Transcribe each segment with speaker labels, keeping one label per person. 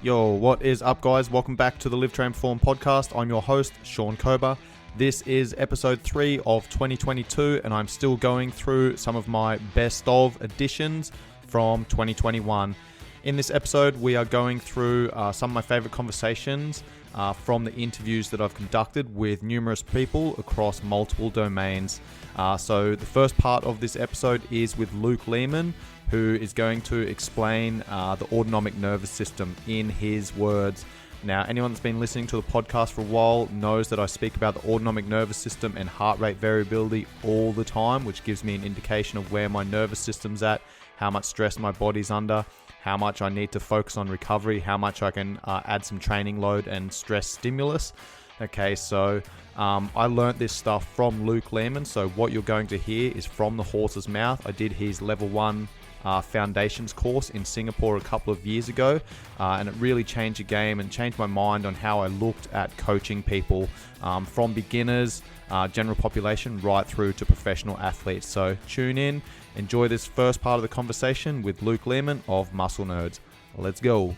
Speaker 1: Yo, what is up, guys? Welcome back to the Live Train Perform podcast. I'm your host, Sean Kober. This is episode 3 of 2022, and I'm still going through some of my best of editions from 2021. In this episode, we are going through some of my favorite conversations from the interviews that I've conducted with numerous people across multiple domains. So the first part of this episode is with Leaman, who is going to explain the autonomic nervous system in his words. Now, anyone that's been listening to the podcast for a while knows that I speak about the autonomic nervous system and heart rate variability all the time, which gives me an indication of where my nervous system's at, how much stress my body's under, how much I need to focus on recovery, how much I can add some training load and stress stimulus. Okay, so I learned this stuff from Leaman. So what you're going to hear is from the horse's mouth. I did his level 1 foundations course in Singapore a couple of years ago, and it really changed the game and changed my mind on how I looked at coaching people from beginners, general population, right through to professional athletes. So tune in, enjoy this first part of the conversation with Leaman of Muscle Nerds. Let's go.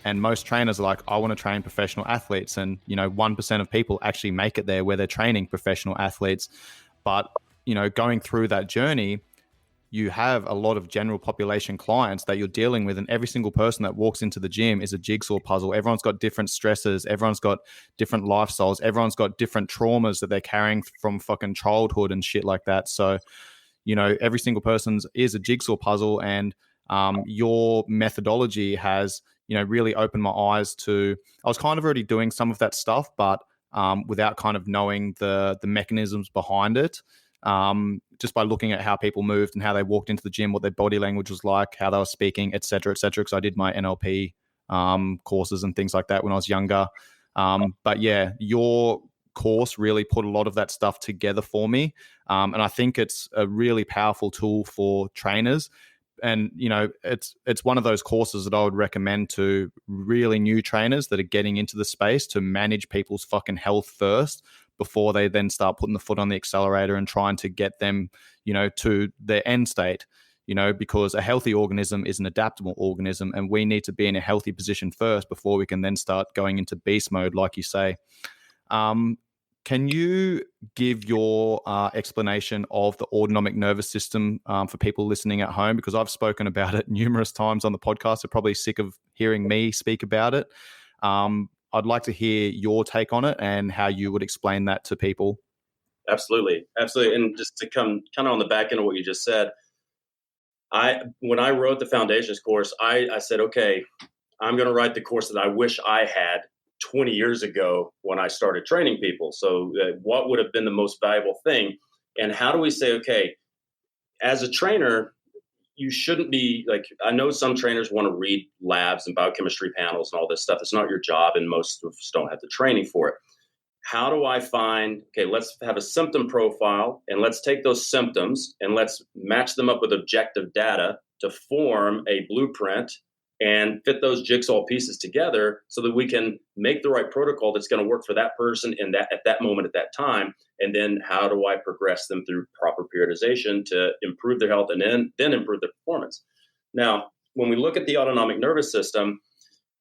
Speaker 1: And most trainers are like, I want to train professional athletes, and 1% of people actually make it there where they're training professional athletes. But going through that journey, you have a lot of general population clients that you're dealing with, and every single person that walks into the gym is a jigsaw puzzle. Everyone's got different stresses. Everyone's got different lifestyles. Everyone's got different traumas that they're carrying from fucking childhood and shit like that. So, every single person's is a jigsaw puzzle, and your methodology has, really opened my eyes to, I was kind of already doing some of that stuff, but without kind of knowing the mechanisms behind it. Just by looking at how people moved and how they walked into the gym, what their body language was like, how they were speaking, et cetera, because I did my NLP courses and things like that when I was younger. But yeah, your course really put a lot of that stuff together for me. And I think it's a really powerful tool for trainers. And, it's one of those courses that I would recommend to really new trainers that are getting into the space to manage people's fucking health first, before they then start putting the foot on the accelerator and trying to get them, to their end state, because a healthy organism is an adaptable organism, and we need to be in a healthy position first before we can then start going into beast mode, like you say. Can you give your explanation of the autonomic nervous system for people listening at home? Because I've spoken about it numerous times on the podcast. They're probably sick of hearing me speak about it. I'd like to hear your take on it and how you would explain that to people.
Speaker 2: Absolutely. And just to come kind of on the back end of what you just said, when I wrote the foundations course, I said, okay, I'm going to write the course that I wish I had 20 years ago when I started training people. So what would have been the most valuable thing? And how do we say, okay, as a trainer, you shouldn't be like, I know some trainers want to read labs and biochemistry panels and all this stuff. It's not your job, and most of us don't have the training for it. How do I find, okay, let's have a symptom profile, and let's take those symptoms and let's match them up with objective data to form a blueprint and fit those jigsaw pieces together so that we can make the right protocol that's going to work for that person in that at that moment, at that time. And then how do I progress them through proper periodization to improve their health and then improve their performance? Now, when we look at the autonomic nervous system,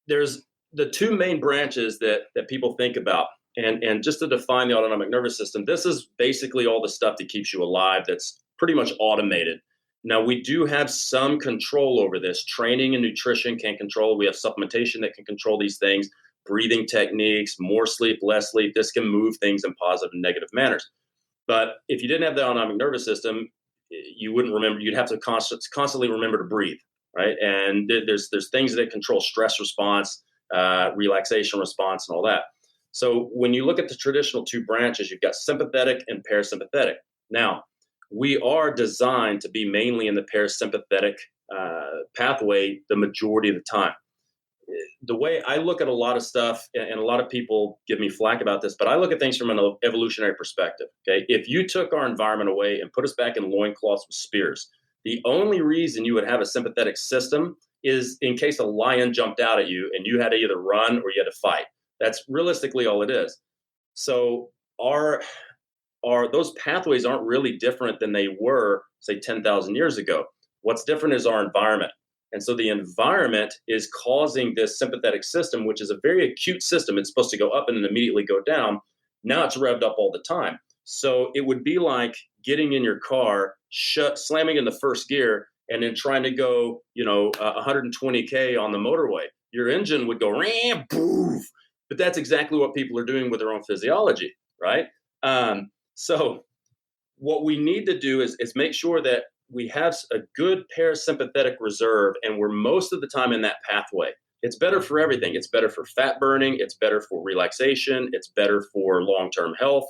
Speaker 2: there's the two main branches that people think about. And just to define the autonomic nervous system, this is basically all the stuff that keeps you alive that's pretty much automated. Now, we do have some control over this. Training and nutrition can control. We have supplementation that can control these things, breathing techniques, more sleep, less sleep. This can move things in positive and negative manners. But if you didn't have the autonomic nervous system, you wouldn't remember. You'd have to constantly remember to breathe, right? And there's things that control stress response, relaxation response, and all that. So when you look at the traditional two branches, you've got sympathetic and parasympathetic. Now, we are designed to be mainly in the parasympathetic pathway the majority of the time. The way I look at a lot of stuff, and a lot of people give me flack about this, but I look at things from an evolutionary perspective. Okay, if you took our environment away and put us back in loincloths with spears, the only reason you would have a sympathetic system is in case a lion jumped out at you and you had to either run or you had to fight. That's realistically all it is. So those pathways aren't really different than they were, say, 10,000 years ago. What's different is our environment. And so the environment is causing this sympathetic system, which is a very acute system. It's supposed to go up and then immediately go down. Now it's revved up all the time. So it would be like getting in your car, slamming in the first gear, and then trying to go, 120K on the motorway. Your engine would go, ram, poof. But that's exactly what people are doing with their own physiology, right? So what we need to do is make sure that we have a good parasympathetic reserve, and we're most of the time in that pathway. It's better for everything. It's better for fat burning. It's better for relaxation. It's better for long-term health.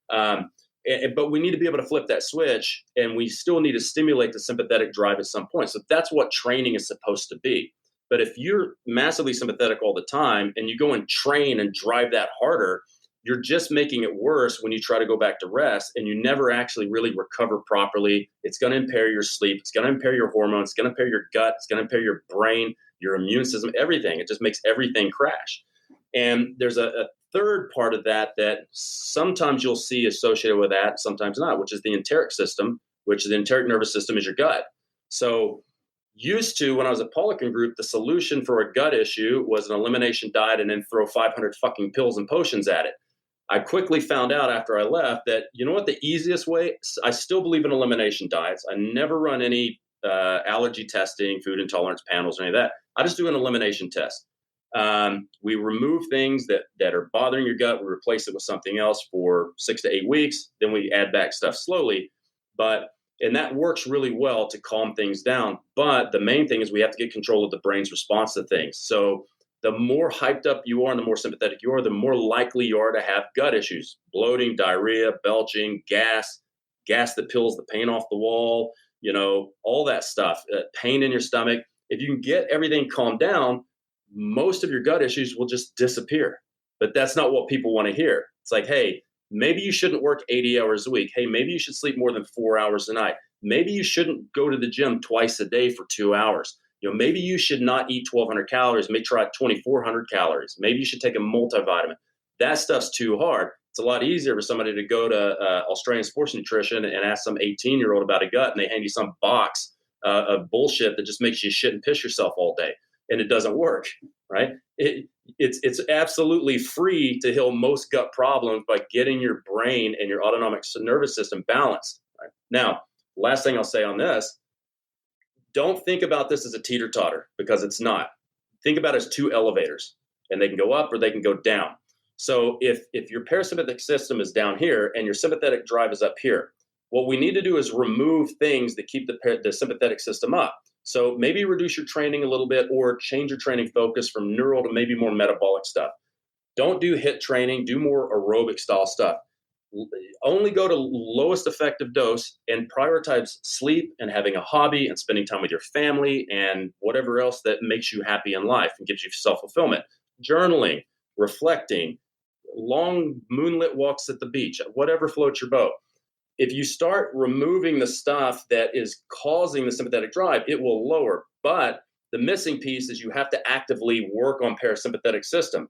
Speaker 2: But we need to be able to flip that switch, and we still need to stimulate the sympathetic drive at some point. So that's what training is supposed to be. But if you're massively sympathetic all the time and you go and train and drive that harder, you're just making it worse when you try to go back to rest, and you never actually really recover properly. It's going to impair your sleep. It's going to impair your hormones. It's going to impair your gut. It's going to impair your brain, your immune system, everything. It just makes everything crash. And there's a third part of that sometimes you'll see associated with that, sometimes not, which is the enteric system, which the enteric nervous system is your gut. So used to, when I was at Poliquin Group, the solution for a gut issue was an elimination diet and then throw 500 fucking pills and potions at it. I quickly found out after I left that, you know what, the easiest way, I still believe in elimination diets. I never run any allergy testing, food intolerance panels, or any of that. I just do an elimination test. We remove things that are bothering your gut. We replace it with something else for 6 to 8 weeks. Then we add back stuff slowly. And that works really well to calm things down. But the main thing is we have to get control of the brain's response to things. So the more hyped up you are and the more sympathetic you are, the more likely you are to have gut issues, bloating, diarrhea, belching, gas that peels the paint off the wall, all that stuff, pain in your stomach. If you can get everything calmed down, most of your gut issues will just disappear. But that's not what people want to hear. It's like, hey, maybe you shouldn't work 80 hours a week. Hey, maybe you should sleep more than 4 hours a night. Maybe you shouldn't go to the gym twice a day for 2 hours. Maybe you should not eat 1,200 calories. Maybe try 2,400 calories. Maybe you should take a multivitamin. That stuff's too hard. It's a lot easier for somebody to go to Australian Sports Nutrition and ask some 18-year-old about a gut, and they hand you some box of bullshit that just makes you shit and piss yourself all day. And it doesn't work, right? It's absolutely free to heal most gut problems by getting your brain and your autonomic nervous system balanced. Right? Now, last thing I'll say on this, don't think about this as a teeter-totter, because it's not. Think about it as two elevators, and they can go up or they can go down. So if your parasympathetic system is down here and your sympathetic drive is up here, what we need to do is remove things that keep the sympathetic system up. So maybe reduce your training a little bit, or change your training focus from neural to maybe more metabolic stuff. Don't do HIIT training, do more aerobic style stuff. Only go to lowest effective dose and prioritize sleep and having a hobby and spending time with your family and whatever else that makes you happy in life and gives you self-fulfillment. Journaling, reflecting, long moonlit walks at the beach, whatever floats your boat. If you start removing the stuff that is causing the sympathetic drive, it will lower. But the missing piece is you have to actively work on parasympathetic system.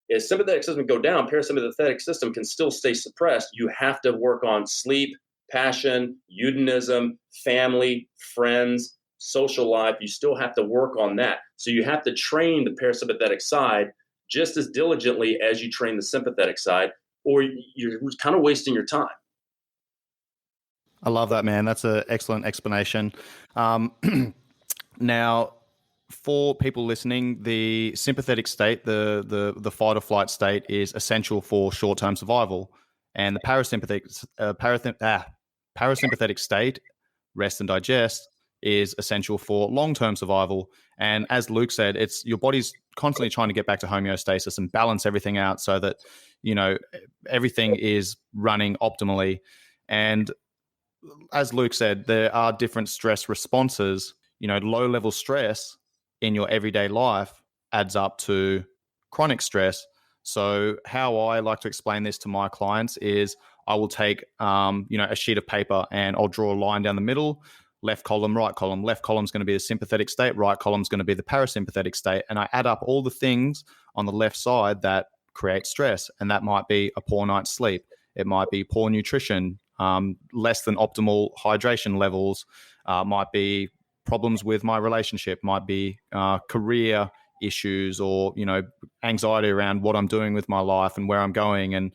Speaker 2: If sympathetic system go down, parasympathetic system can still stay suppressed. You have to work on sleep, passion, eudanism, family, friends, social life. You still have to work on that. So you have to train the parasympathetic side just as diligently as you train the sympathetic side, or you're kind of wasting your time.
Speaker 1: I love that, man. That's an excellent explanation. Now, for people listening, the sympathetic state, the fight or flight state, is essential for short-term survival, and the parasympathetic state, rest and digest, is essential for long-term survival. And as Luke said, it's your body's constantly trying to get back to homeostasis and balance everything out so that everything is running optimally. And as Luke said, there are different stress responses. Low-level stress in your everyday life adds up to chronic stress. So how I like to explain this to my clients is I will take, a sheet of paper and I'll draw a line down the middle, left column, right column. Left column is going to be the sympathetic state. Right column is going to be the parasympathetic state. And I add up all the things on the left side that create stress. And that might be a poor night's sleep. It might be poor nutrition, less than optimal hydration levels, might be problems with my relationship, might be career issues, or anxiety around what I'm doing with my life and where I'm going, and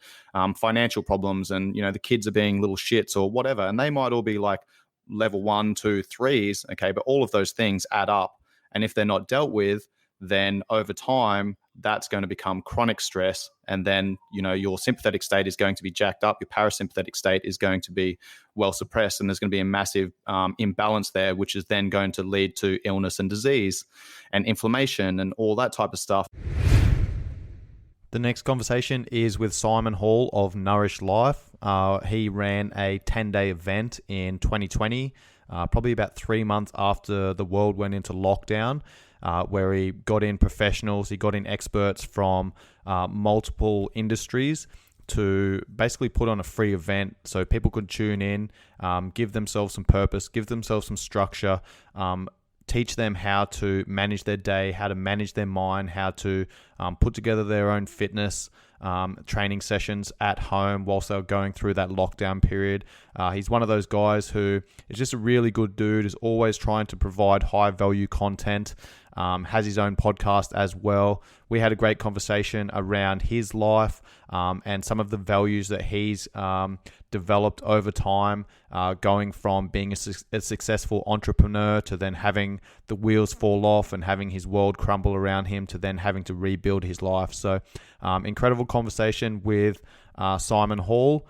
Speaker 1: financial problems, and the kids are being little shits or whatever, and they might all be like level 1, 2, 3s. Okay, but all of those things add up, and if they're not dealt with, then over time that's going to become chronic stress, and then your sympathetic state is going to be jacked up, your parasympathetic state is going to be well suppressed, and there's going to be a massive imbalance there, which is then going to lead to illness and disease and inflammation and all that type of stuff. The next conversation is with Simon Hall of Nourish Life. He ran a 10-day event in 2020, probably about 3 months after the world went into lockdown, where he got in professionals, he got in experts from multiple industries to basically put on a free event so people could tune in, give themselves some purpose, give themselves some structure, teach them how to manage their day, how to manage their mind, how to put together their own fitness training sessions at home whilst they're going through that lockdown period. He's one of those guys who is just a really good dude, is always trying to provide high value content, has his own podcast as well. We had a great conversation around his life and some of the values that he's developed over time, going from being a successful entrepreneur to then having the wheels fall off and having his world crumble around him to then having to rebuild his life. So incredible conversation with Simon Hall.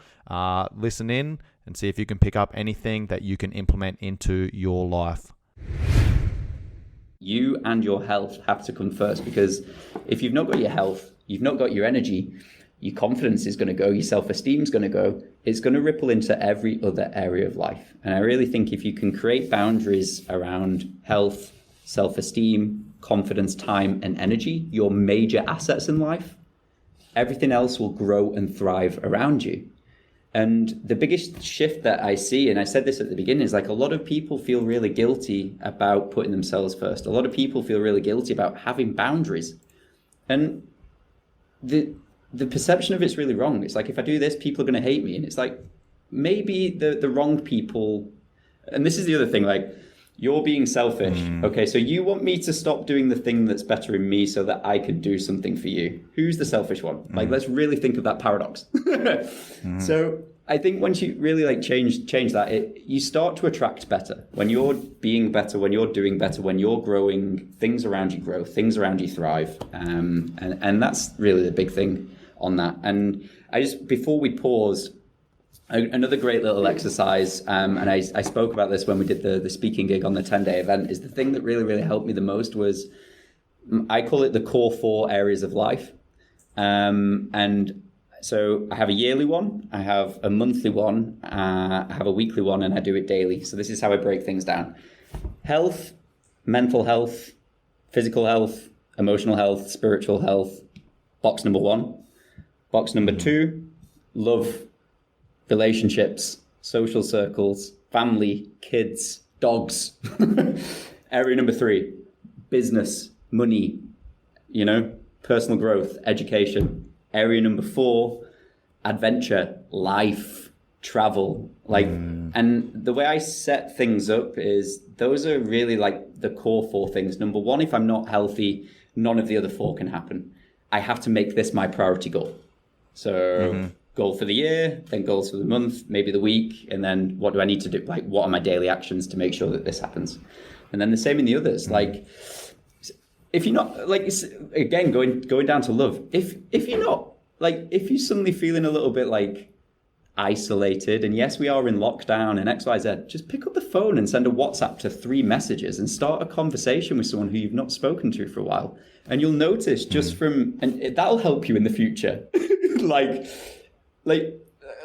Speaker 1: Listen in and see if you can pick up anything that you can implement into your life.
Speaker 3: You and your health have to come first, because if you've not got your health, you've not got your energy, your confidence is going to go, your self-esteem is going to go. It's going to ripple into every other area of life. And I really think if you can create boundaries around health, self-esteem, confidence, time, and energy, your major assets in life, everything else will grow and thrive around you. And the biggest shift that I see, and I said this at the beginning, is like a lot of people feel really guilty about putting themselves first. A lot of people feel really guilty about having boundaries. And the perception of it's really wrong. It's like, if I do this, people are going to hate me. And it's like, maybe the wrong people. And this is the other thing, like, you're being selfish. Okay, so you want me to stop doing the thing that's bettering me so that I can do something for you. Who's the selfish one? Like, let's really think of that paradox. So I think once you really like change that, you start to attract better. When you're being better, when you're doing better, when you're growing, things around you grow, things around you thrive. And that's really the big thing on that. And before we paused, another great little exercise, and I spoke about this when we did the speaking gig on the 10-day event, is the thing that really, really helped me the most was, I call it the core 4 areas of life. And so I have a yearly one, I have a monthly one, I have a weekly one, and I do it daily. So this is how I break things down. Health, mental health, physical health, emotional health, spiritual health, box number 1. Box number 2, love, relationships, social circles, family, kids, dogs. Area number 3, business, money, personal growth, education. Area number 4, adventure, life, travel. And the way I set things up is, those are really like the core 4 things. Number 1, if I'm not healthy, none of the other 4 can happen. I have to make this my priority goal. So goal for the year, then goals for the month, maybe the week, and then what do I need to do? Like, what are my daily actions to make sure that this happens? And then the same in the others. Like, if you're not, like, again, going down to love, if you're not, like, if you're suddenly feeling a little bit like isolated, and yes, we are in lockdown and XYZ, just pick up the phone and send a WhatsApp to 3 messages and start a conversation with someone who you've not spoken to for a while. And you'll notice just and that'll help you in the future. like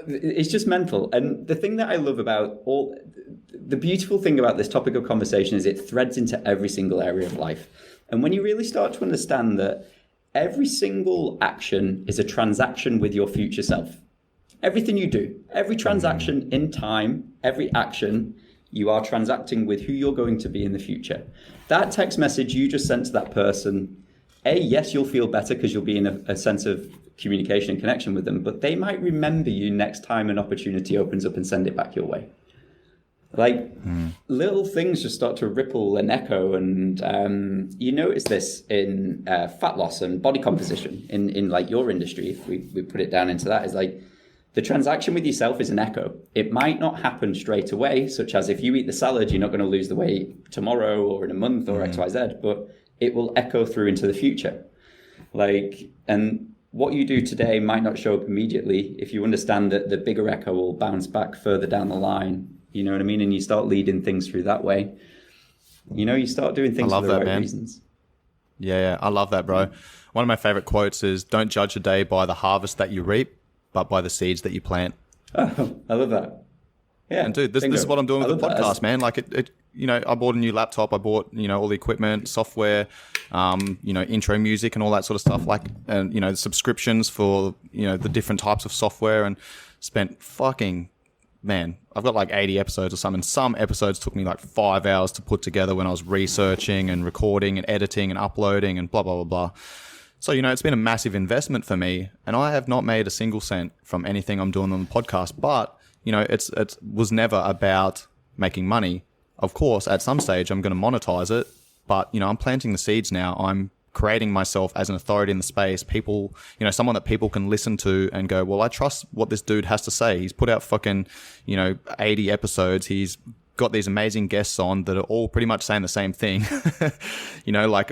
Speaker 3: it's just mental. And the thing that I love about the beautiful thing about this topic of conversation is it threads into every single area of life. And when you really start to understand that every single action is a transaction with your future self, everything you do, every transaction in time, every action, you are transacting with who you're going to be in the future. That text message you just sent to that person, yes, you'll feel better because you'll be in a sense of communication and connection with them, but they might remember you next time an opportunity opens up and send it back your way. Like little things just start to ripple and echo. And you notice this in fat loss and body composition in like your industry, if we put it down into that, is like the transaction with yourself is an echo. It might not happen straight away, such as if you eat the salad, you're not going to lose the weight tomorrow or in a month or X, Y, Z, but it will echo through into the future. Like, and what you do today might not show up immediately. If you understand that the bigger echo will bounce back further down the line, you know what I mean? And you start leading things through that way. You know, you start doing things for the right reasons.
Speaker 1: Yeah, I love that, bro. One of my favorite quotes is, "Don't judge a day by the harvest that you reap, but by the seeds that you plant."
Speaker 3: Oh, I love that. Yeah.
Speaker 1: And dude, this is what I'm doing with the podcast, man. Like it, you know, I bought a new laptop. I bought, you know, all the equipment, software, you know, intro music and all that sort of stuff. Like, and, you know, the subscriptions for, you know, the different types of software, and spent man, I've got like 80 episodes or something. Some episodes took me like 5 hours to put together when I was researching and recording and editing and uploading and blah, blah, blah, blah. So, you know, it's been a massive investment for me, and I have not made a single cent from anything I'm doing on the podcast. But, you know, it was never about making money. Of course, at some stage, I'm going to monetize it. But, you know, I'm planting the seeds now. I'm creating myself as an authority in the space. People, you know, someone that people can listen to and go, well, I trust what this dude has to say. He's put out fucking, you know, 80 episodes. He's got these amazing guests on that are all pretty much saying the same thing. You know, like,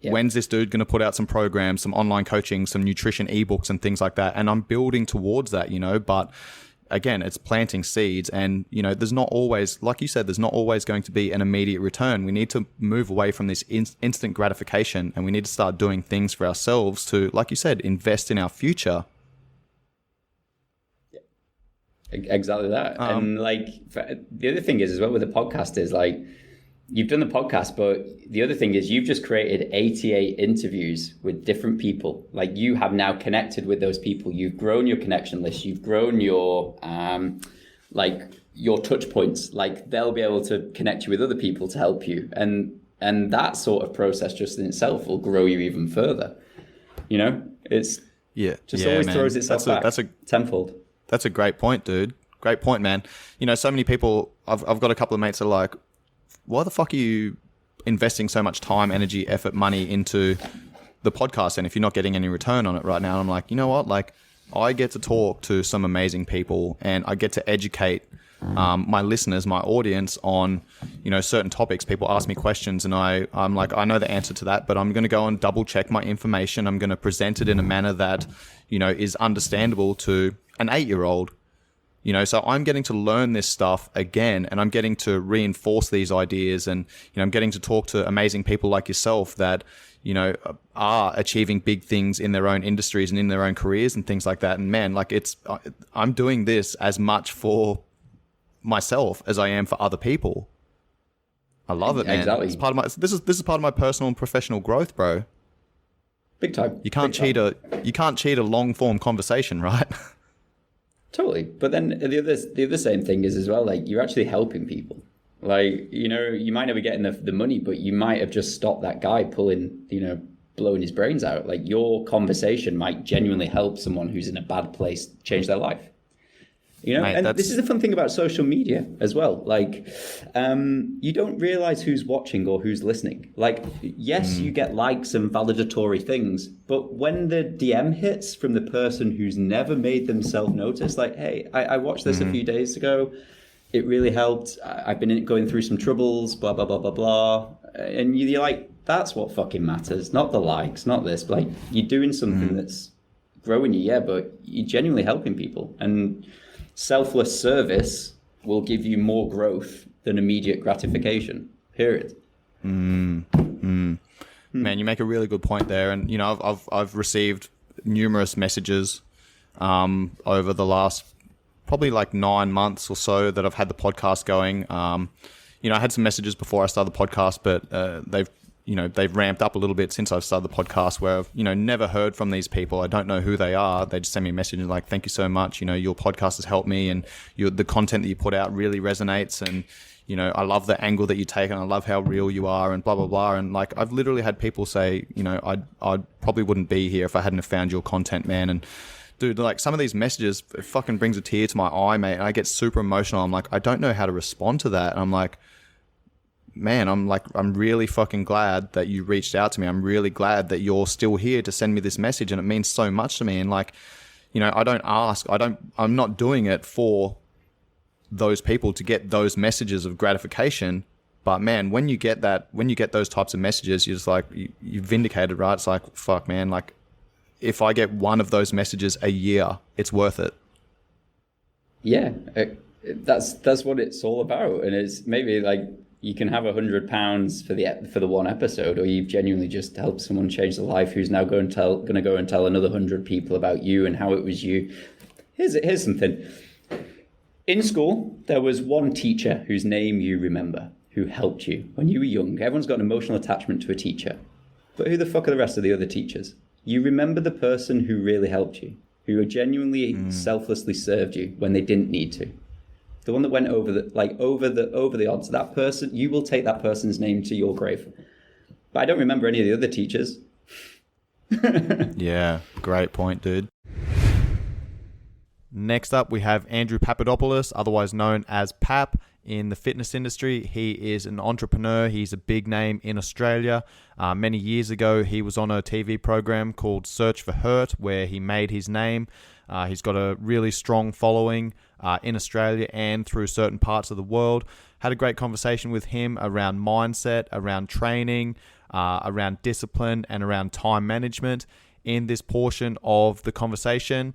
Speaker 1: when's this dude going to put out some programs, some online coaching, some nutrition ebooks and things like that? And I'm building towards that, you know, but again, it's planting seeds. And, you know, there's not always, like you said, there's not always going to be an immediate return. We need to move away from this instant gratification, and we need to start doing things for ourselves to, like you said, invest in our future.
Speaker 3: Exactly that. And like, the other thing is as well with the podcast is like, you've done the podcast, but the other thing is you've just created 88 interviews with different people. Like, you have now connected with those people. You've grown your connection list. You've grown your, like your touch points. Like, they'll be able to connect you with other people to help you. And that sort of process just in itself will grow you even further. You know, it's always throws itself back tenfold.
Speaker 1: That's a great point, dude. Great point, man. You know, so many people, I've got a couple of mates that are like, why the fuck are you investing so much time, energy, effort, money into the podcast, and if you're not getting any return on it right now? And I'm like, you know what? Like, I get to talk to some amazing people, and I get to educate my listeners, my audience on, you know, certain topics. People ask me questions, and I'm like, I know the answer to that, but I'm going to go and double check my information. I'm going to present it in a manner that, you know, is understandable to an 8-year-old. You know, so I'm getting to learn this stuff again, and I'm getting to reinforce these ideas, and, you know, I'm getting to talk to amazing people like yourself that, you know, are achieving big things in their own industries and in their own careers and things like that. And man, like, I'm doing this as much for myself as I am for other people. I love it, man.
Speaker 3: Exactly.
Speaker 1: It's part of my, this is part of my personal and professional growth, bro.
Speaker 3: Big time.
Speaker 1: You can't cheat a long form conversation, right?
Speaker 3: Totally. But then the other same thing is as well, like, you're actually helping people. Like, you know, you might never get the money, but you might have just stopped that guy blowing his brains out. Like, your conversation might genuinely help someone who's in a bad place change their life. You know, mate, and this is the fun thing about social media as well. Like, you don't realize who's watching or who's listening. Like, yes, you get likes and validatory things, but when the DM hits from the person who's never made themselves notice, like, hey, I watched this a few days ago. It really helped. I've been going through some troubles, blah, blah, blah, blah, blah. And you're like, that's what fucking matters. Not the likes, not this. Like, you're doing something that's growing you, yeah, but you're genuinely helping people. And selfless service will give you more growth than immediate gratification, period.
Speaker 1: Man, you make a really good point there. And, you know, I've received numerous messages over the last probably like 9 months or so that I've had the podcast going. You know, I had some messages before I started the podcast, but they've ramped up a little bit since I've started the podcast, where I've, you know, never heard from these people. I don't know who they are. They just send me a message and like, thank you so much. You know, your podcast has helped me, and the content that you put out really resonates. And, you know, I love the angle that you take, and I love how real you are, and blah, blah, blah. And like, I've literally had people say, you know, I probably wouldn't be here if I hadn't have found your content, man. And dude, like some of these messages, it fucking brings a tear to my eye, mate. And I get super emotional. I'm like, I don't know how to respond to that. And I'm like, man, I'm really fucking glad that you reached out to me. I'm really glad that you're still here to send me this message. And it means so much to me. And like, you know, I'm not doing it for those people to get those messages of gratification. But man, when you get those types of messages, you're just like, you're vindicated, right? It's like, fuck, man, like if I get one of those messages a year, it's worth it.
Speaker 3: Yeah, that's what it's all about. And it's maybe like you can have £100 for the one episode, or you've genuinely just helped someone change their life who's now going to go and tell another 100 people about you and how it was you. Here's something. In school, there was one teacher whose name you remember, who helped you when you were young. Everyone's got an emotional attachment to a teacher. But who the fuck are the rest of the other teachers? You remember the person who really helped you, who genuinely selflessly served you when they didn't need to. The one that went over the odds. That person, you will take that person's name to your grave. But I don't remember any of the other teachers.
Speaker 1: Yeah, great point, dude. Next up, we have Andrew Papadopoulos, otherwise known as Pap, in the fitness industry. He is an entrepreneur. He's a big name in Australia. Many years ago, he was on a TV program called Search for Hurt, where he made his name. He's got a really strong following in Australia and through certain parts of the world. Had a great conversation with him around mindset, around training, around discipline, and around time management. In this portion of the conversation,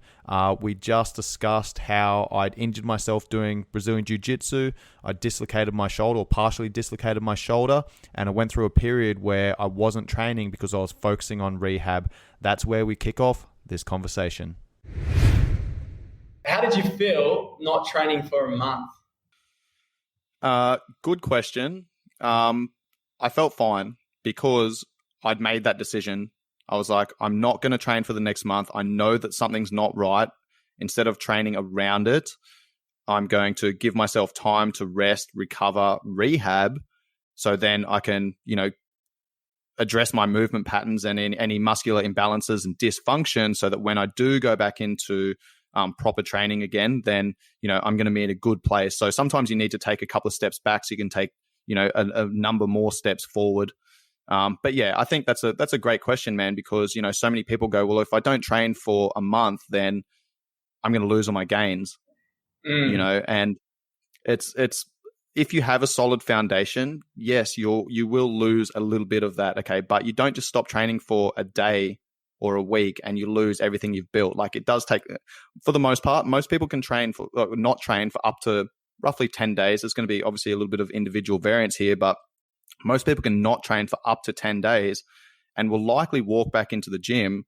Speaker 1: we just discussed how I'd injured myself doing Brazilian Jiu-Jitsu. I dislocated my shoulder, or partially dislocated my shoulder, and I went through a period where I wasn't training because I was focusing on rehab. That's where we kick off this conversation.
Speaker 4: How did you feel not training for a month?
Speaker 1: Good question. I felt fine because I'd made that decision. I was like, I'm not going to train for the next month. I know that something's not right. Instead of training around it, I'm going to give myself time to rest, recover, rehab, so then I can, you know, address my movement patterns and any muscular imbalances and dysfunction, so that when I do go back into proper training again, then, you know, I'm going to be in a good place. So sometimes you need to take a couple of steps back so you can take, you know, a number more steps forward. But yeah, I think that's a great question, man, because, you know, so many people go, well, if I don't train for a month, then I'm going to lose all my gains, you know, and it's, if you have a solid foundation, yes, you will lose a little bit of that. Okay. But you don't just stop training for a day or a week and you lose everything you've built. Like, it does take, for the most part, most people can not train for up to roughly 10 days. There's going to be obviously a little bit of individual variance here, but most people can not train for up to 10 days and will likely walk back into the gym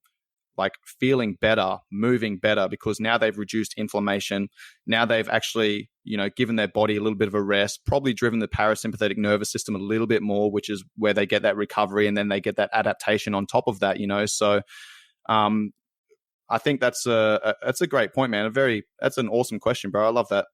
Speaker 1: like feeling better, moving better, because now they've reduced inflammation. Now they've actually, you know, given their body a little bit of a rest, probably driven the parasympathetic nervous system a little bit more, which is where they get that recovery and then they get that adaptation on top of that, you know. So I think that's a great point, man. That's an awesome question, bro. I love that.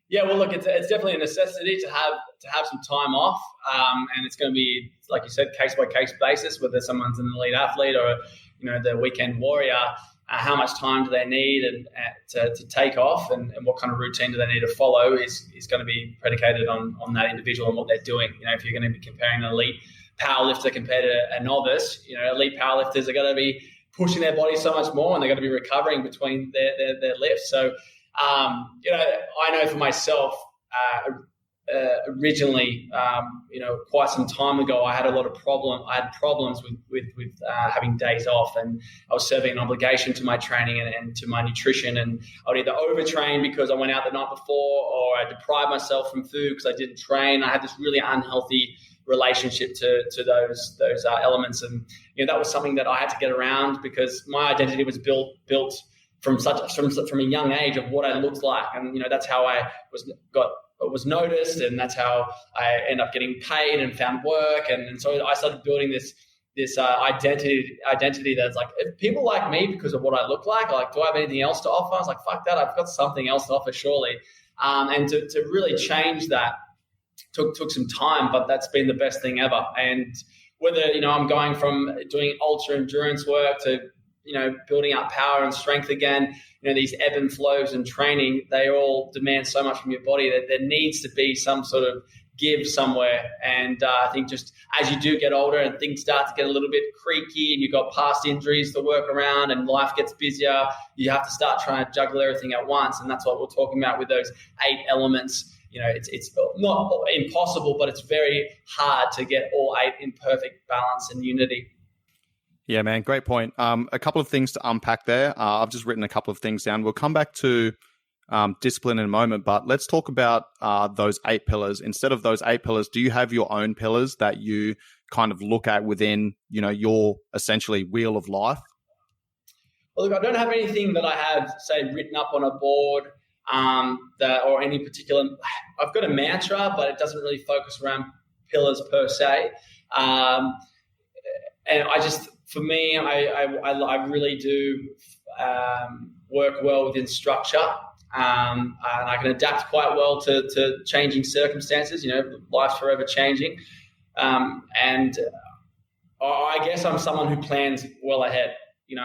Speaker 4: Yeah, well, look, it's definitely a necessity to have some time off, and it's going to be, like you said, case by case basis. Whether someone's an elite athlete or, you know, the weekend warrior, how much time do they need and to take off, and what kind of routine do they need to follow is going to be predicated on that individual and what they're doing. You know, if you're going to be comparing an elite powerlifter compared to a novice, you know, elite powerlifters are going to be pushing their body so much more, and they're going to be recovering between their lifts. So, you know, I know for myself, originally, you know, quite some time ago, I had problems with having days off, and I was serving an obligation to my training and to my nutrition, and I would either overtrain because I went out the night before, or I deprived myself from food because I didn't train. I had this really unhealthy relationship to those elements, and, you know, that was something that I had to get around, because my identity was built from a young age of what I looked like, and, you know, that's how I was noticed, and that's how I ended up getting paid and found work, and so I started building this identity that's like, if people like me because of what I look like, do I have anything else to offer? I was like, fuck that, I've got something else to offer, surely. And to really change that took some time, but that's been the best thing ever. And whether, you know, I'm going from doing ultra endurance work to building up power and strength again, these ebb and flows and training, they all demand so much from your body that there needs to be some sort of give somewhere. And I think just as you do get older and things start to get a little bit creaky and you've got past injuries to work around and life gets busier, you have to start trying to juggle everything at once. And that's what we're talking about with those 8 elements. It's not impossible, but it's very hard to get all 8 in perfect balance and unity.
Speaker 1: Yeah, man, great point. A couple of things to unpack there. I've just written a couple of things down. We'll come back to discipline in a moment, but let's talk about those 8 pillars. Instead of those 8 pillars, do you have your own pillars that you kind of look at within, your essentially wheel of life?
Speaker 4: Well, look, I don't have anything that I have, say, written up on a board or any particular. I've got a mantra, but it doesn't really focus around pillars per se. And I just, for me, I really do work well within structure. And I can adapt quite well to changing circumstances. Life's forever changing. And I guess I'm someone who plans well ahead. You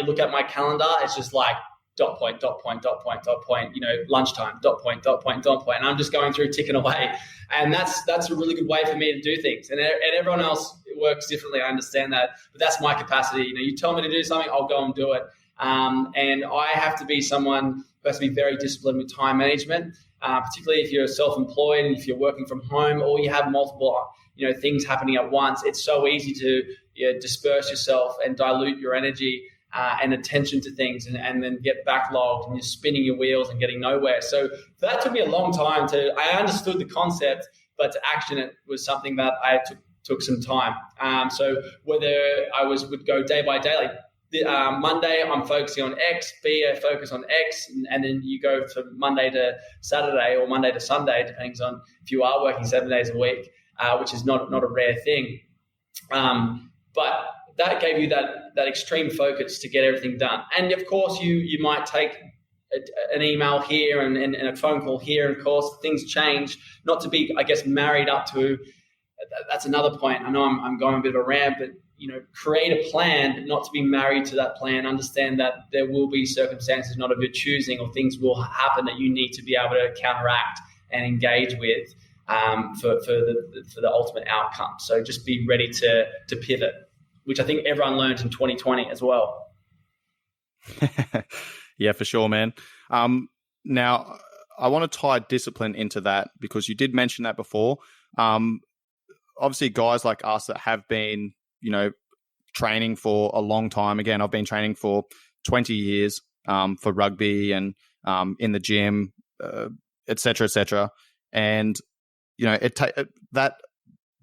Speaker 4: look at my calendar, it's just like dot point, dot point, dot point, dot point, lunchtime, dot point, dot point, dot point. And I'm just going through, ticking away. And that's a really good way for me to do things. And everyone else works differently. I understand that. But that's my capacity. You tell me to do something, I'll go and do it. And I have to be someone who has to be very disciplined with time management, particularly if you're self-employed and if you're working from home or you have multiple things happening at once. It's so easy to disperse yourself and dilute your energy and attention to things and then get backlogged and you're spinning your wheels and getting nowhere. So that took me a long time I understood the concept, but to action it was something that I took some time. So whether I would go day by day, like Monday I'm focusing on X, B I focus on X, and then you go to Monday to Saturday or Monday to Sunday, depending on if you are working 7 days a week, which is not a rare thing. But that gave you that extreme focus to get everything done. And of course, you might take an email here and a phone call here. And of course, things change. Not to be, I guess, married up to. That's another point. I know I'm going a bit of a rant, but create a plan, but not to be married to that plan. Understand that there will be circumstances not of your choosing, or things will happen that you need to be able to counteract and engage with for the ultimate outcome. So just be ready to pivot, which I think everyone learned in 2020 as well.
Speaker 1: Yeah, for sure, man. Now, I want to tie discipline into that because you did mention that before. Obviously, guys like us that have been, training for a long time. Again, I've been training for 20 years for rugby and in the gym, et cetera, et cetera. And, that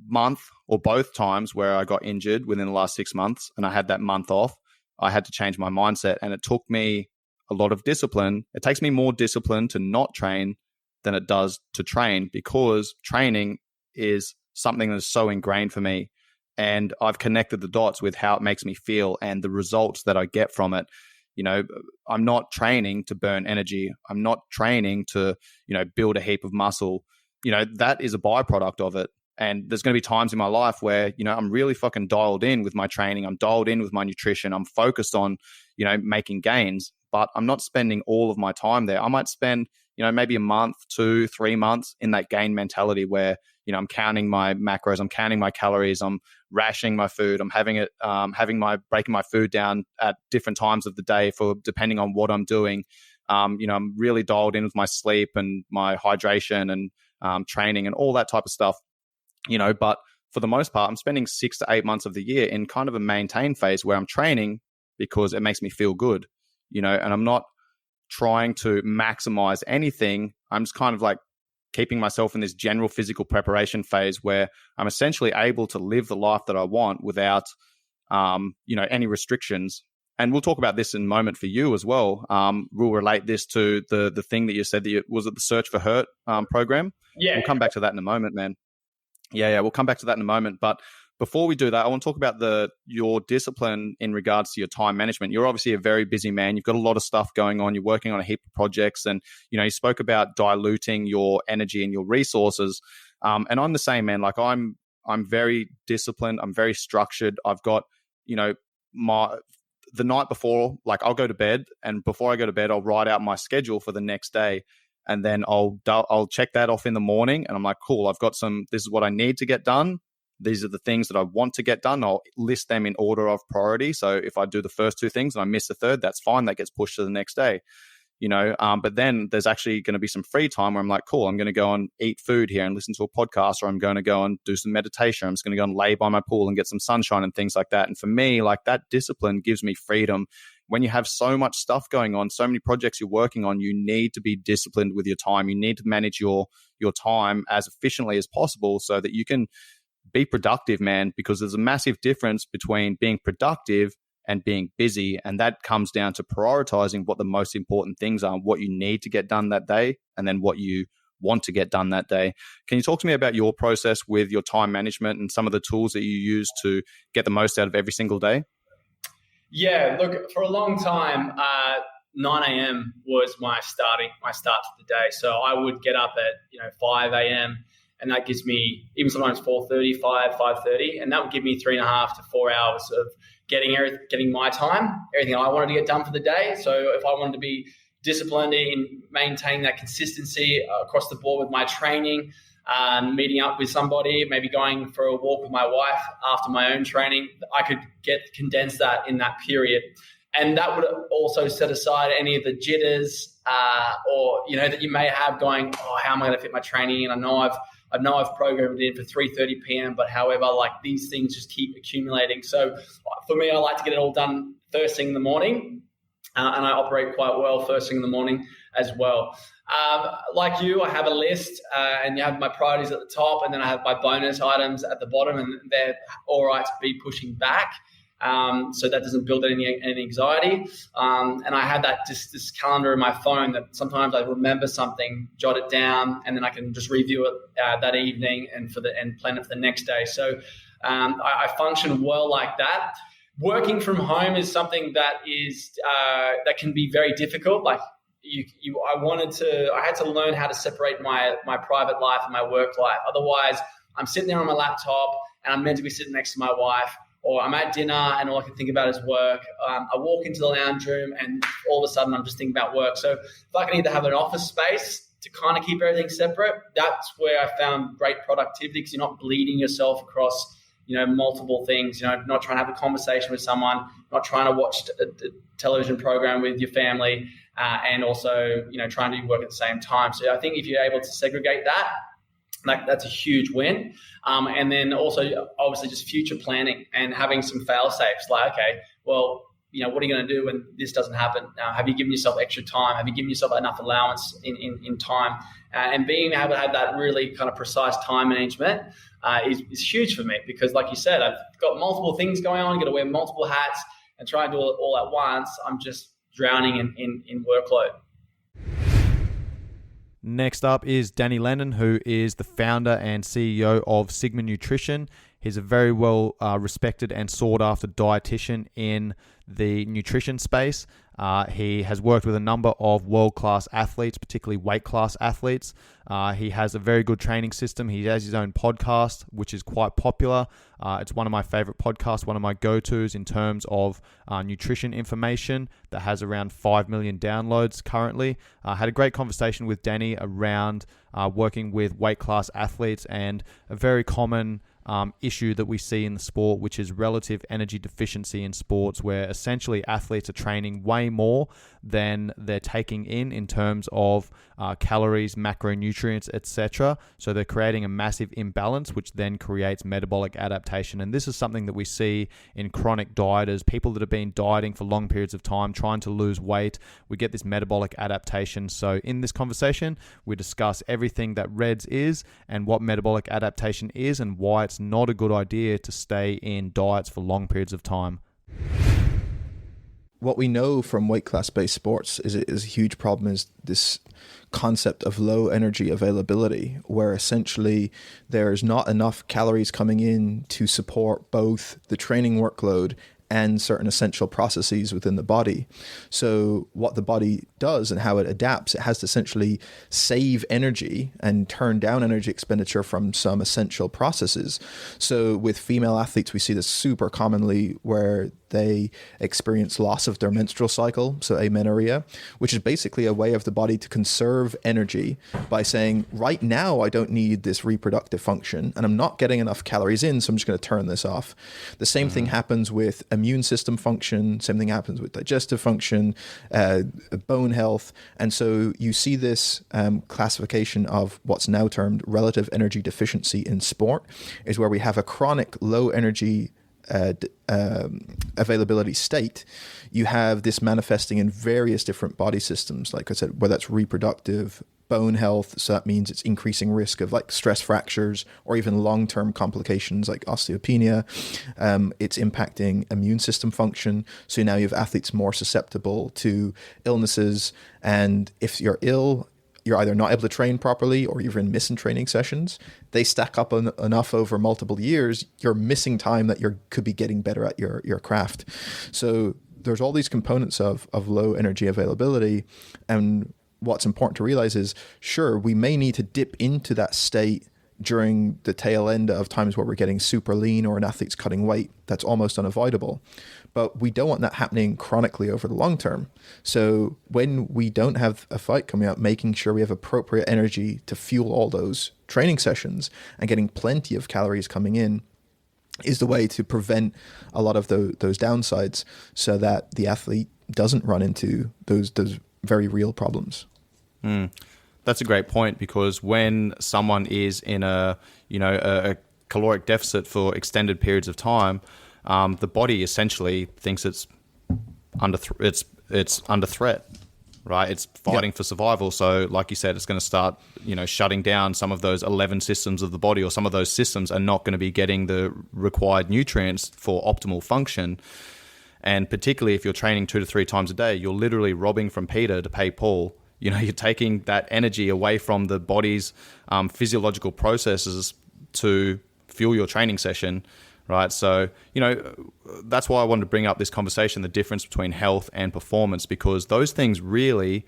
Speaker 1: month or both times where I got injured within the last 6 months and I had that month off, I had to change my mindset. And it took me a lot of discipline. It takes me more discipline to not train than it does to train, because training is something that is so ingrained for me. And I've connected the dots with how it makes me feel and the results that I get from it. I'm not training to burn energy. I'm not training to, build a heap of muscle. That is a byproduct of it. And there's going to be times in my life where, I'm really fucking dialed in with my training. I'm dialed in with my nutrition. I'm focused on, making gains, but I'm not spending all of my time there. I might spend, maybe a month, 2, 3 months in that gain mentality where, I'm counting my macros, I'm counting my calories, I'm rationing my food, I'm breaking my food down at different times of the day for depending on what I'm doing. I'm really dialed in with my sleep and my hydration and training and all that type of stuff. But for the most part, I'm spending 6 to 8 months of the year in kind of a maintain phase where I'm training because it makes me feel good, and I'm not trying to maximize anything. I'm just kind of like keeping myself in this general physical preparation phase where I'm essentially able to live the life that I want without, any restrictions. And we'll talk about this in a moment for you as well. We'll relate this to the thing that you said that was it the Search for Hurt program?
Speaker 4: Yeah.
Speaker 1: We'll come back to that in a moment, man. Yeah, we'll come back to that in a moment. But before we do that, I want to talk about your discipline in regards to your time management. You're obviously a very busy man. You've got a lot of stuff going on. You're working on a heap of projects, and you spoke about diluting your energy and your resources. And I'm the same, man. Like I'm very disciplined. I'm very structured. I've got the night before, like I'll go to bed, and before I go to bed, I'll write out my schedule for the next day. And then I'll check that off in the morning, and I'm like, cool, this is what I need to get done. These are the things that I want to get done. I'll list them in order of priority. So if I do the first two things and I miss the third, that's fine. That gets pushed to the next day. But then there's actually going to be some free time where I'm like, cool, I'm going to go and eat food here and listen to a podcast, or I'm going to go and do some meditation. I'm just going to go and lay by my pool and get some sunshine and things like that. And for me, like, that discipline gives me freedom. When you have so much stuff going on, so many projects you're working on, you need to be disciplined with your time. You need to manage your time as efficiently as possible so that you can be productive, man, because there's a massive difference between being productive and being busy. And that comes down to prioritizing what the most important things are, what you need to get done that day, and then what you want to get done that day. Can you talk to me about your process with your time management and some of the tools that you use to get the most out of every single day?
Speaker 4: Yeah, look, for a long time, 9 a.m. was my start for the day. So I would get up at 5 a.m. and that gives me even sometimes 4:30, 5:30, and that would give me 3.5 to 4 hours of getting my time, everything I wanted to get done for the day. So if I wanted to be disciplined in maintaining that consistency across the board with my training, meeting up with somebody, maybe going for a walk with my wife after my own training, I could condense that in that period. And that would also set aside any of the jitters or that you may have going, oh, how am I going to fit my training in? I know I've programmed it in for 3:30 p.m., but however, like, these things just keep accumulating. So for me, I like to get it all done first thing in the morning, and I operate quite well first thing in the morning as well. Like you, I have a list, and you have my priorities at the top, and then I have my bonus items at the bottom, and they're all right to be pushing back. So that doesn't build any anxiety. And I have this calendar in my phone that sometimes I remember something, jot it down, and then I can just review it that evening and plan it for the next day. So I function well like that. Working from home is something that can be very difficult. Like I had to learn how to separate my private life and my work life. Otherwise, I'm sitting there on my laptop and I'm meant to be sitting next to my wife, or I'm at dinner and all I can think about is work. I walk into the lounge room and all of a sudden I'm just thinking about work. So if I can either have an office space to kind of keep everything separate, that's where I found great productivity, because you're not bleeding yourself across multiple things, not trying to have a conversation with someone, not trying to watch a television program with your family, and also, trying to do work at the same time. So I think if you're able to segregate that's a huge win. And then also, obviously, just future planning and having some fail safes. Like, okay, well, what are you going to do when this doesn't happen? Have you given yourself extra time? Have you given yourself enough allowance in time? And being able to have that really kind of precise time management is huge for me, because, like you said, I've got multiple things going on. I've got to wear multiple hats and try and do it all at once. I'm just drowning in workload.
Speaker 1: Next up is Danny Lennon, who is the founder and CEO of Sigma Nutrition. He's a very well respected and sought after dietitian in the nutrition space. He has worked with a number of world-class athletes, particularly weight class athletes. He has a very good training system. He has his own podcast, which is quite popular. It's one of my favorite podcasts, one of my go-tos in terms of nutrition information, that has around 5 million downloads currently. I had a great conversation with Danny around working with weight class athletes and a very common issue that we see in the sport, which is relative energy deficiency in sports, where essentially athletes are training way more than they're taking in terms of calories, macronutrients, etc. So they're creating a massive imbalance, which then creates metabolic adaptation. And this is something that we see in chronic dieters, people that have been dieting for long periods of time, trying to lose weight. We get this metabolic adaptation. So in this conversation, we discuss everything that REDS is and what metabolic adaptation is and why it's not a good idea to stay in diets for long periods of time.
Speaker 5: What we know from weight class based sports is a huge problem is this concept of low energy availability, where essentially there's not enough calories coming in to support both the training workload and certain essential processes within the body. So what the body does and how it adapts, it has to essentially save energy and turn down energy expenditure from some essential processes. So with female athletes, we see this super commonly where they experience loss of their menstrual cycle, so amenorrhea, which is basically a way of the body to conserve energy by saying, right now I don't need this reproductive function and I'm not getting enough calories in, so I'm just going to turn this off. The same thing happens with immune system function, same thing happens with digestive function, bone health. And so you see this classification of what's now termed relative energy deficiency in sport, is where we have a chronic low energy availability state. You have this manifesting in various different body systems, like I said, whether that's reproductive, bone health, so that means it's increasing risk of like stress fractures or even long-term complications like osteopenia. It's impacting immune system function, so now you have athletes more susceptible to illnesses, and if you're ill, you're either not able to train properly or you're even missing training sessions. They stack up enough over multiple years, you're missing time that you could be getting better at your craft. So there's all these components of low energy availability. And what's important to realize is, sure, we may need to dip into that state during the tail end of times where we're getting super lean or an athlete's cutting weight. That's almost unavoidable. But we don't want that happening chronically over the long term. So when we don't have a fight coming up, making sure we have appropriate energy to fuel all those training sessions and getting plenty of calories coming in is the way to prevent a lot of those downsides, so that the athlete doesn't run into those very real problems.
Speaker 1: That's a great point, because when someone is in a caloric deficit for extended periods of time, the body essentially thinks it's under threat, right? It's fighting for survival. So, like you said, it's going to start, shutting down some of those 11 systems of the body, or some of those systems are not going to be getting the required nutrients for optimal function. And particularly if you're training 2 to 3 times a day, you're literally robbing from Peter to pay Paul. You're taking that energy away from the body's physiological processes to fuel your training session, right? So, that's why I wanted to bring up this conversation, the difference between health and performance, because those things really,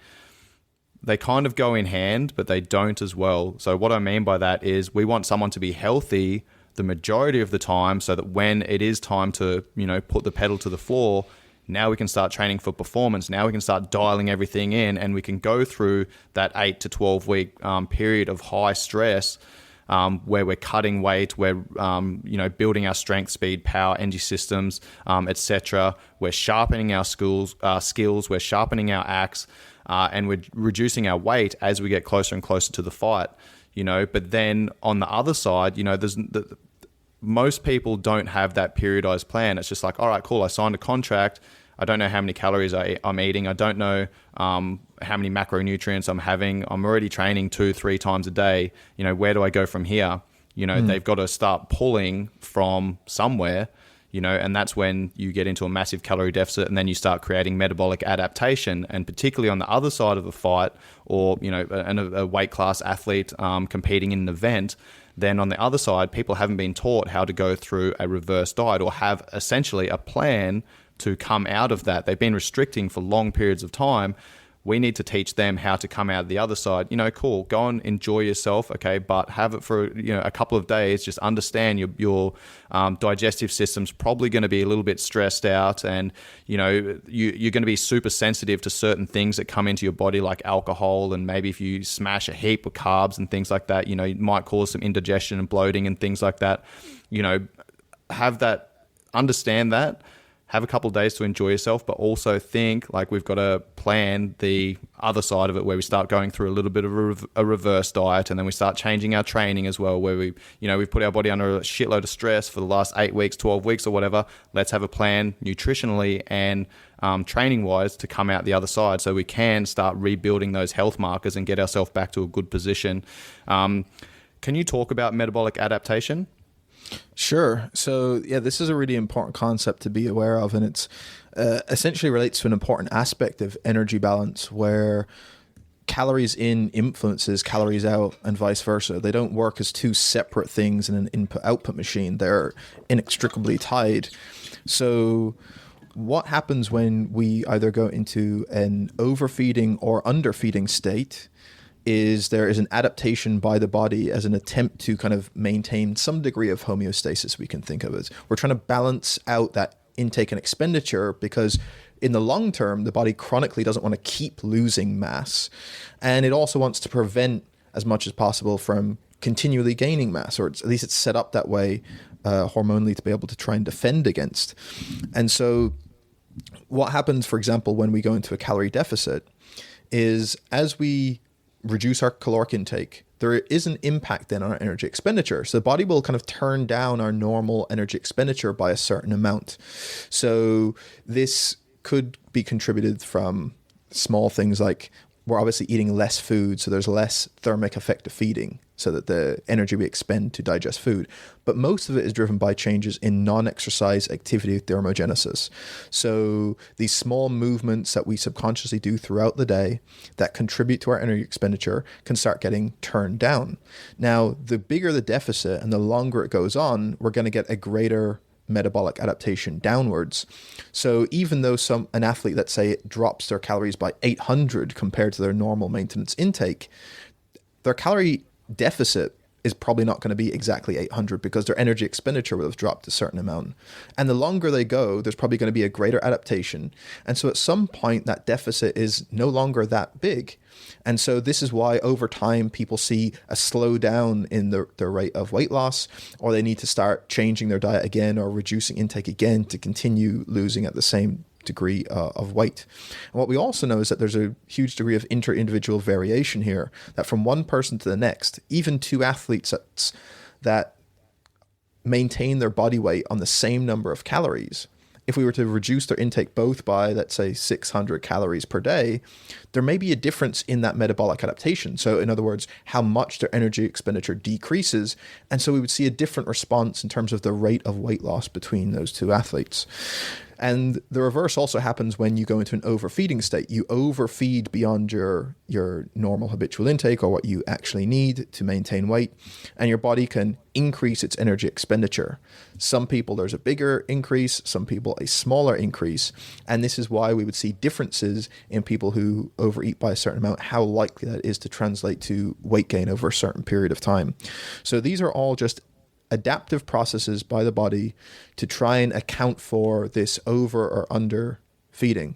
Speaker 1: they kind of go in hand, but they don't as well. So what I mean by that is we want someone to be healthy the majority of the time, so that when it is time to, put the pedal to the floor, now we can start training for performance. Now we can start dialing everything in, and we can go through that 8 to 12 week period of high stress, where we're cutting weight, we're building our strength, speed, power, energy systems, etc. We're sharpening our skills, we're sharpening our axe, and we're reducing our weight as we get closer and closer to the fight. But then on the other side, most people don't have that periodized plan. It's just like, all right, cool, I signed a contract. I don't know how many calories I'm eating. I don't know how many macronutrients I'm having. I'm already training 2-3 times a day. Where do I go from here? They've got to start pulling from somewhere, and that's when you get into a massive calorie deficit, and then you start creating metabolic adaptation. And particularly on the other side of a fight, or, a weight class athlete competing in an event, then on the other side, people haven't been taught how to go through a reverse diet or have essentially a plan to come out of that. They've been restricting for long periods of time. We need to teach them how to come out the other side. Cool, go and enjoy yourself, okay, but have it for a couple of days. Just understand your digestive system's probably going to be a little bit stressed out, and you're going to be super sensitive to certain things that come into your body, like alcohol, and maybe if you smash a heap of carbs and things like that, it might cause some indigestion and bloating and things like that. Have that, understand that. Have a couple of days to enjoy yourself, but also think like we've got to plan the other side of it, where we start going through a little bit of a reverse diet, and then we start changing our training as well, where we've put our body under a shitload of stress for the last 8 weeks, 12 weeks or whatever. Let's have a plan nutritionally and training wise to come out the other side, so we can start rebuilding those health markers and get ourselves back to a good position. Can you talk about metabolic adaptation?
Speaker 5: Sure. So, this is a really important concept to be aware of, and it's essentially relates to an important aspect of energy balance, where calories in influences calories out and vice versa. They don't work as two separate things in an input-output machine. They're inextricably tied. So what happens when we either go into an overfeeding or underfeeding state is there is an adaptation by the body as an attempt to kind of maintain some degree of homeostasis, we can think of it. We're trying to balance out that intake and expenditure because in the long term, the body chronically doesn't want to keep losing mass. And it also wants to prevent as much as possible from continually gaining mass, or at least it's set up that way hormonally to be able to try and defend against. And so what happens, for example, when we go into a calorie deficit is as we reduce our caloric intake, there is an impact then on our energy expenditure. So the body will kind of turn down our normal energy expenditure by a certain amount. So this could be contributed from small things like we're obviously eating less food, so there's less thermic effect of feeding, so that the energy we expend to digest food. But most of it is driven by changes in non-exercise activity thermogenesis. So these small movements that we subconsciously do throughout the day that contribute to our energy expenditure can start getting turned down. Now, the bigger the deficit and the longer it goes on, we're going to get a greater metabolic adaptation downwards. So even though an athlete, let's say, it drops their calories by 800 compared to their normal maintenance intake, their calorie deficit is probably not going to be exactly 800 because their energy expenditure will have dropped a certain amount. And the longer they go, there's probably going to be a greater adaptation. And so at some point, that deficit is no longer that big. And so this is why over time people see a slowdown in their rate of weight loss, or they need to start changing their diet again or reducing intake again to continue losing at the same degree of weight. And what we also know is that there's a huge degree of inter-individual variation here, that from one person to the next, even two athletes that maintain their body weight on the same number of calories, if we were to reduce their intake both by, let's say, 600 calories per day, there may be a difference in that metabolic adaptation. So in other words, how much their energy expenditure decreases. And so we would see a different response in terms of the rate of weight loss between those two athletes. And the reverse also happens when you go into an overfeeding state. You overfeed beyond your normal habitual intake or what you actually need to maintain weight, and your body can increase its energy expenditure. Some people, there's a bigger increase, some people a smaller increase. And this is why we would see differences in people who overeat by a certain amount, how likely that is to translate to weight gain over a certain period of time. So these are all just adaptive processes by the body to try and account for this over or under feeding.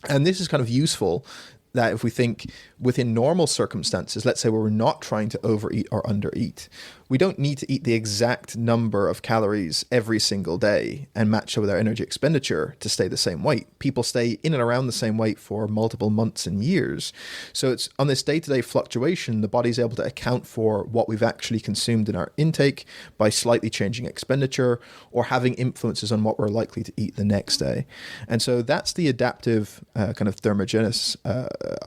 Speaker 5: And this is kind of useful that if we think within normal circumstances, let's say where we're not trying to overeat or undereat, we don't need to eat the exact number of calories every single day and match it with our energy expenditure to stay the same weight. People stay in and around the same weight for multiple months and years. So it's on this day-to-day fluctuation, the body's able to account for what we've actually consumed in our intake by slightly changing expenditure or having influences on what we're likely to eat the next day. And so that's the adaptive kind of thermogenesis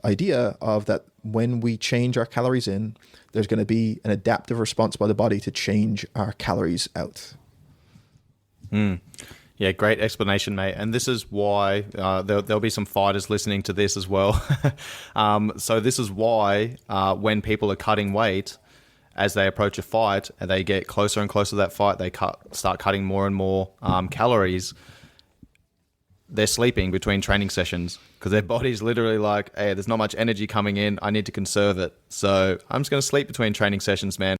Speaker 5: idea of that when we change our calories in, there's going to be an adaptive response by the body to change our calories out.
Speaker 1: Yeah, great explanation, mate. And this is why there'll be some fighters listening to this as well. So this is why when people are cutting weight, as they approach a fight and they get closer and closer to that fight, they start cutting more and more calories. They're sleeping between training sessions because their body's literally like, hey, there's not much energy coming in. I need to conserve it. So I'm just going to sleep between training sessions, man.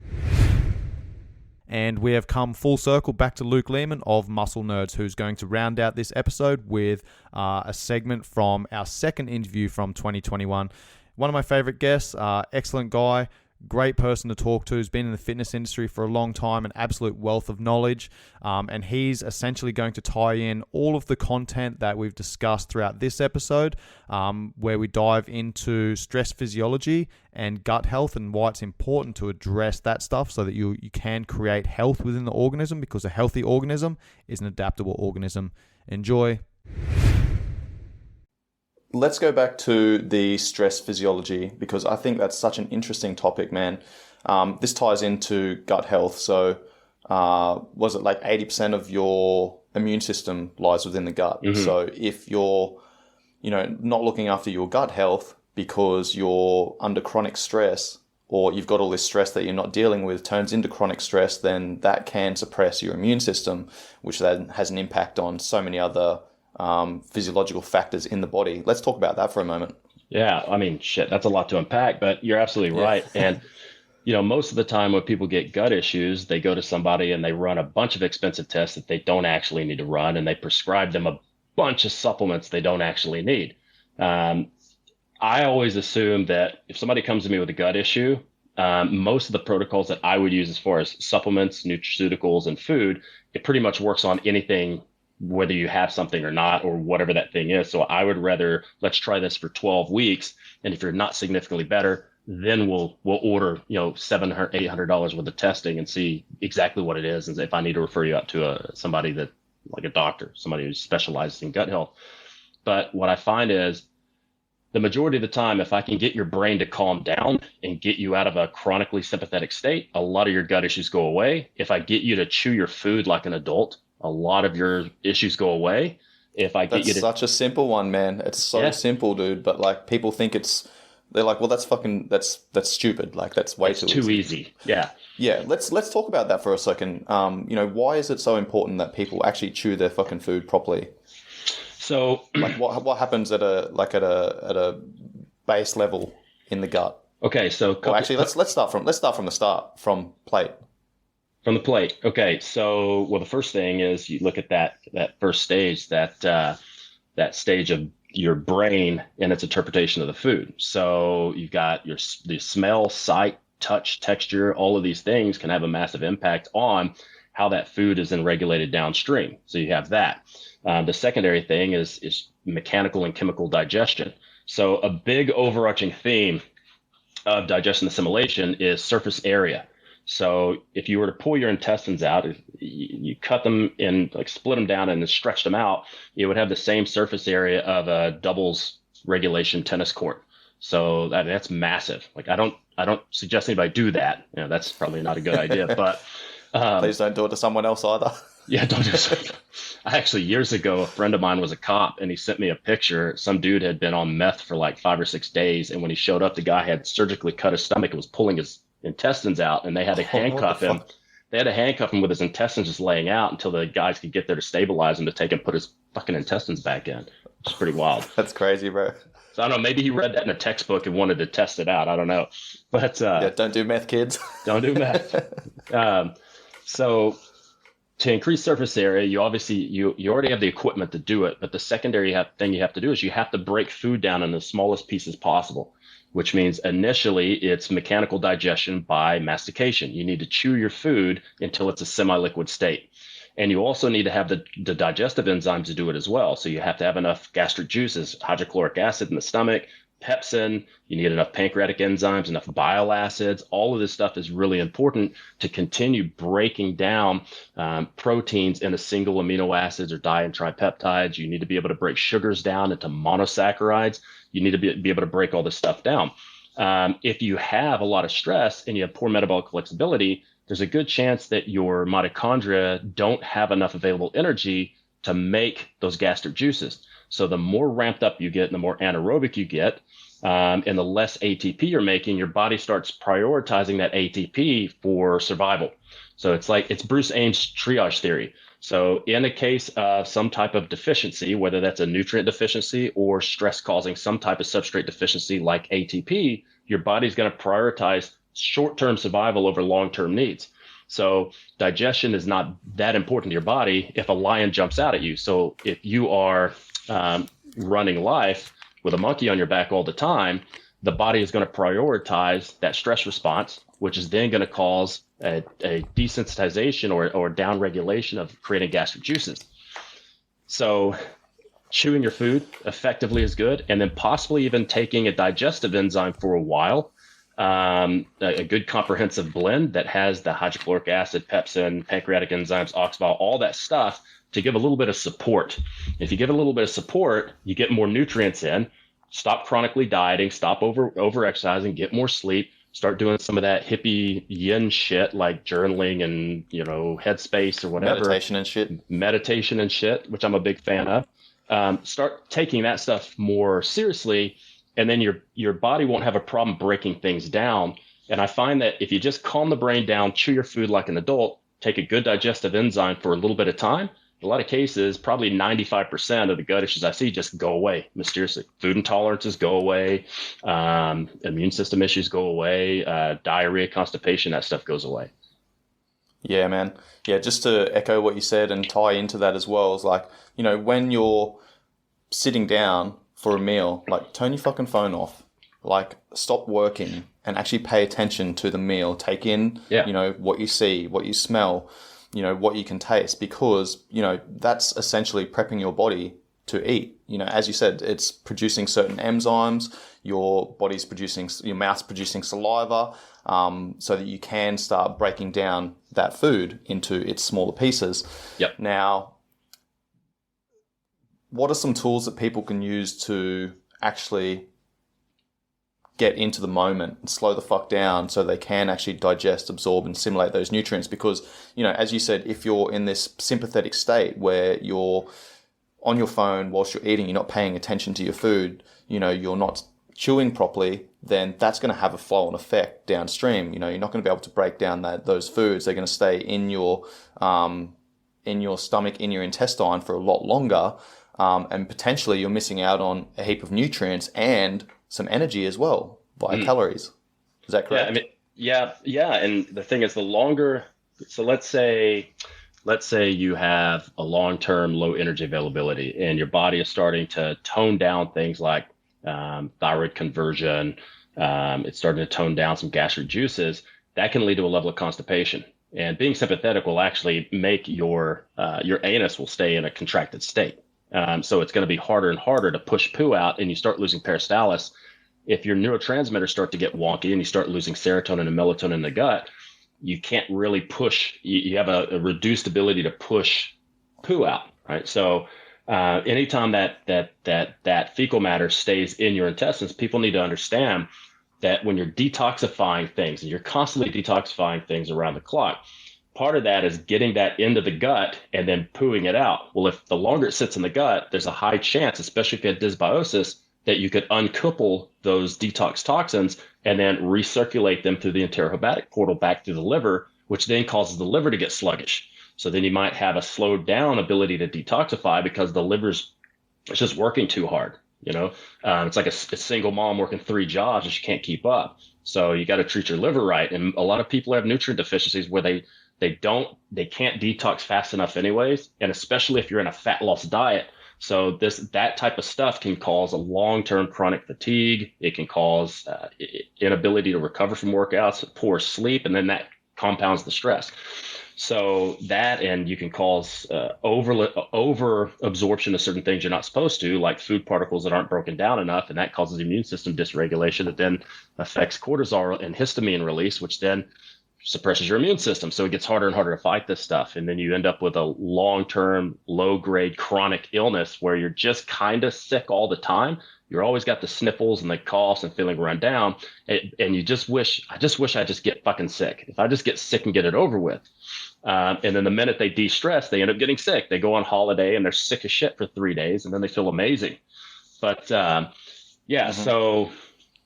Speaker 1: And we have come full circle back to Luke Leaman of Muscle Nerds, who's going to round out this episode with a segment from our second interview from 2021. One of my favorite guests, excellent guy, great person to talk to, who's been in the fitness industry for a long time, an absolute wealth of knowledge. And he's essentially going to tie in all of the content that we've discussed throughout this episode, where we dive into stress physiology and gut health and why it's important to address that stuff so that you can create health within the organism, because a healthy organism is an adaptable organism. Enjoy. Let's go back to the stress physiology, because I think that's such an interesting topic, man. This ties into gut health. So was it like 80% of your immune system lies within the gut? Mm-hmm. So if you're, not looking after your gut health because you're under chronic stress, or you've got all this stress that you're not dealing with turns into chronic stress, then that can suppress your immune system, which then has an impact on so many other physiological factors in the body. Let's talk about that for a moment.
Speaker 6: Yeah, I mean, shit, that's a lot to unpack, but you're absolutely right. And most of the time when people get gut issues, they go to somebody and they run a bunch of expensive tests that they don't actually need to run, and they prescribe them a bunch of supplements they don't actually need. I always assume that if somebody comes to me with a gut issue, most of the protocols that I would use as far as supplements, nutraceuticals, and food, it pretty much works on anything, whether you have something or not, or whatever that thing is. So I would rather, let's try this for 12 weeks. And if you're not significantly better, then we'll order, $700, $800 worth of testing and see exactly what it is. And if I need to refer you out to somebody that, like a doctor, somebody who specializes in gut health. But what I find is the majority of the time, if I can get your brain to calm down and get you out of a chronically sympathetic state, a lot of your gut issues go away. If I get you to chew your food like an adult, a lot of your issues go away. If I get you to...
Speaker 1: such a simple one, man. It's so simple, dude. But like people think they're like, well, that's stupid. Like that's way too
Speaker 6: easy. Yeah.
Speaker 1: Yeah. Let's talk about that for a second. Why is it so important that people actually chew their fucking food properly?
Speaker 6: So
Speaker 1: like what happens at a base level in the gut?
Speaker 6: Okay. So
Speaker 1: let's start from the start, from plate.
Speaker 6: From the plate. Okay. So, well, the first thing is you look at that first stage, that stage of your brain and its interpretation of the food. So you've got the smell, sight, touch, texture, all of these things can have a massive impact on how that food is then regulated downstream. So you have that. The secondary thing is mechanical and chemical digestion. So a big overarching theme of digestion assimilation is surface area. So if you were to pull your intestines out, if you cut them and like split them down and then stretch them out, it would have the same surface area of a doubles regulation tennis court. So that's massive. Like I don't suggest anybody do that. That's probably not a good idea, but
Speaker 1: please don't do it to someone else either.
Speaker 6: Yeah, don't do it. I actually, years ago, a friend of mine was a cop and he sent me a picture. Some dude had been on meth for like 5 or 6 days. And when he showed up, the guy had surgically cut his stomach and was pulling his intestines out, and they had to handcuff him. They had to handcuff him with his intestines just laying out until the guys could get there to stabilize him to take and put his fucking intestines back in. It's pretty wild.
Speaker 1: That's crazy, bro.
Speaker 6: So I don't know, maybe he read that in a textbook and wanted to test it out. I don't know. But
Speaker 1: don't do meth, kids.
Speaker 6: Don't do meth. So to increase surface area, you obviously you already have the equipment to do it, but the secondary thing you have to do is you have to break food down in the smallest pieces possible, which means initially it's mechanical digestion by mastication. You need to chew your food until it's a semi-liquid state. And you also need to have the digestive enzymes to do it as well. So you have to have enough gastric juices, hydrochloric acid in the stomach, pepsin, you need enough pancreatic enzymes, enough bile acids. All of this stuff is really important to continue breaking down proteins into single amino acids or di and tripeptides. You need to be able to break sugars down into monosaccharides. You need to be able to break all this stuff down. If you have a lot of stress and you have poor metabolic flexibility, there's a good chance that your mitochondria don't have enough available energy to make those gastric juices. So the more ramped up you get and the more anaerobic you get, and the less ATP you're making, your body starts prioritizing that ATP for survival. So it's Bruce Ames' triage theory. So in a case of some type of deficiency, whether that's a nutrient deficiency or stress causing some type of substrate deficiency like ATP, your body's going to prioritize short-term survival over long-term needs. So digestion is not that important to your body if a lion jumps out at you. So if you are running life with a monkey on your back all the time, the body is going to prioritize that stress response, which is then going to cause a desensitization or down regulation of creating gastric juices. So chewing your food effectively is good, and then possibly even taking a digestive enzyme for a while, a good comprehensive blend that has the hydrochloric acid, pepsin, pancreatic enzymes, oxybol, all that stuff to give a little bit of support. If you give a little bit of support, you get more nutrients in, stop chronically dieting, stop over exercising, get more sleep, start doing some of that hippie yin shit like journaling and, headspace or whatever. Meditation and shit, which I'm a big fan of. Start taking that stuff more seriously, and then your body won't have a problem breaking things down. And I find that if you just calm the brain down, chew your food like an adult, take a good digestive enzyme for a little bit of time, a lot of cases, probably 95% of the gut issues I see just go away mysteriously. Food intolerances go away, immune system issues go away, diarrhea, constipation, that stuff goes away.
Speaker 1: Yeah, man. Yeah, just to echo what you said and tie into that as well, is like, you know, when you're sitting down for a meal, like turn your fucking phone off, like stop working and actually pay attention to the meal. Take in, you know, what you see, what you smell, you know, what you can taste, because, you know, that's essentially prepping your body to eat. You know, as you said, it's producing certain enzymes, your body's producing, your mouth's producing saliva, so that you can start breaking down that food into its smaller pieces.
Speaker 6: Yep.
Speaker 1: Now, what are some tools that people can use to actually get into the moment and slow the fuck down so they can actually digest, absorb, and assimilate those nutrients? Because, you know, as you said, if you're in this sympathetic state where you're on your phone whilst you're eating, you're not paying attention to your food, you know, you're not chewing properly, then that's going to have a flow-on effect downstream. You know, you're not going to be able to break down those foods. They're going to stay in your stomach, in your intestine for a lot longer, and potentially you're missing out on a heap of nutrients and some energy as well via calories. Is that correct?
Speaker 6: Yeah, I mean, yeah. And the thing is, the longer, so let's say you have a long-term low energy availability and your body is starting to tone down things like thyroid conversion. It's starting to tone down some gastric juices. That can lead to a level of constipation. And being sympathetic will actually make your anus will stay in a contracted state. So it's going to be harder and harder to push poo out, and you start losing peristalsis. If your neurotransmitters start to get wonky and you start losing serotonin and melatonin in the gut, you can't really push. You have a reduced ability to push poo out, right? So anytime that fecal matter stays in your intestines, people need to understand that when you're detoxifying things, and you're constantly detoxifying things around the clock, part of that is getting that into the gut and then pooing it out. Well, if the longer it sits in the gut, there's a high chance, especially if you had dysbiosis, that you could uncouple those detox toxins and then recirculate them through the enterohepatic portal back through the liver, which then causes the liver to get sluggish. So then you might have a slowed down ability to detoxify because the liver's it's just working too hard. You know, it's like a single mom working 3 jobs and she can't keep up. So you got to treat your liver right. And a lot of people have nutrient deficiencies where they can't detox fast enough anyways. And especially if you're in a fat loss diet. So that type of stuff can cause a long-term chronic fatigue. It can cause inability to recover from workouts, poor sleep, and then that compounds the stress. So that, and you can cause over absorption of certain things you're not supposed to, like food particles that aren't broken down enough, and that causes immune system dysregulation that then affects cortisol and histamine release, which then suppresses your immune system. So it gets harder and harder to fight this stuff. And then you end up with a long-term, low-grade chronic illness where you're just kind of sick all the time. You're always got the sniffles and the coughs and feeling run down. And you just wish I just get fucking sick. If I just get sick and get it over with. And then the minute they de-stress, they end up getting sick. They go on holiday and they're sick as shit for 3 days and then they feel amazing. But so,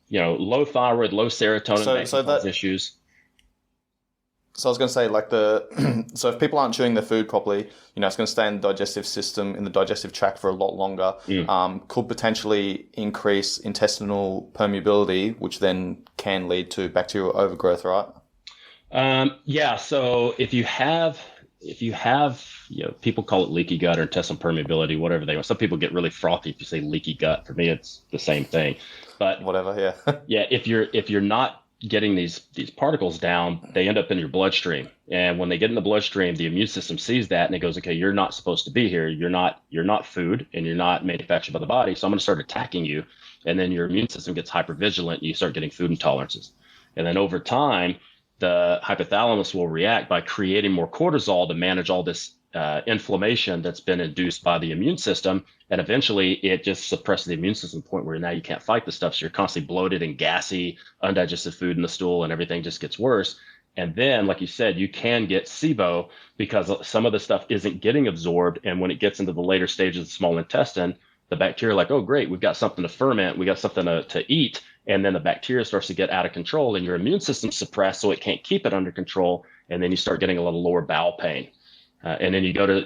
Speaker 6: you know, low thyroid, low serotonin, so that issues.
Speaker 1: So I was going to say, like so if people aren't chewing their food properly, you know, it's going to stay in the digestive system, in the digestive tract for a lot longer. Could potentially increase intestinal permeability, which then can lead to bacterial overgrowth, right?
Speaker 6: Yeah. So if you have, you know, people call it leaky gut or intestinal permeability, whatever they want. Some people get really frothy if you say leaky gut. For me, it's the same thing. But
Speaker 1: whatever, yeah.
Speaker 6: Yeah. If you're not getting these particles down, they end up in your bloodstream. And when they get in the bloodstream, the immune system sees that and it goes, okay, you're not supposed to be here. You're not food and you're not manufactured by the body. So I'm going to start attacking you. And then your immune system gets hypervigilant and you start getting food intolerances. And then over time, the hypothalamus will react by creating more cortisol to manage all this inflammation that's been induced by the immune system. And eventually it just suppresses the immune system to the point where now you can't fight the stuff. So you're constantly bloated and gassy, undigested food in the stool, and everything just gets worse. And then, like you said, you can get SIBO because some of the stuff isn't getting absorbed. And when it gets into the later stages of the small intestine, the bacteria are like, oh, great, we've got something to ferment. We got something to eat. And then the bacteria starts to get out of control and your immune system's suppressed, so it can't keep it under control. And then you start getting a little lower bowel pain. And then you go to a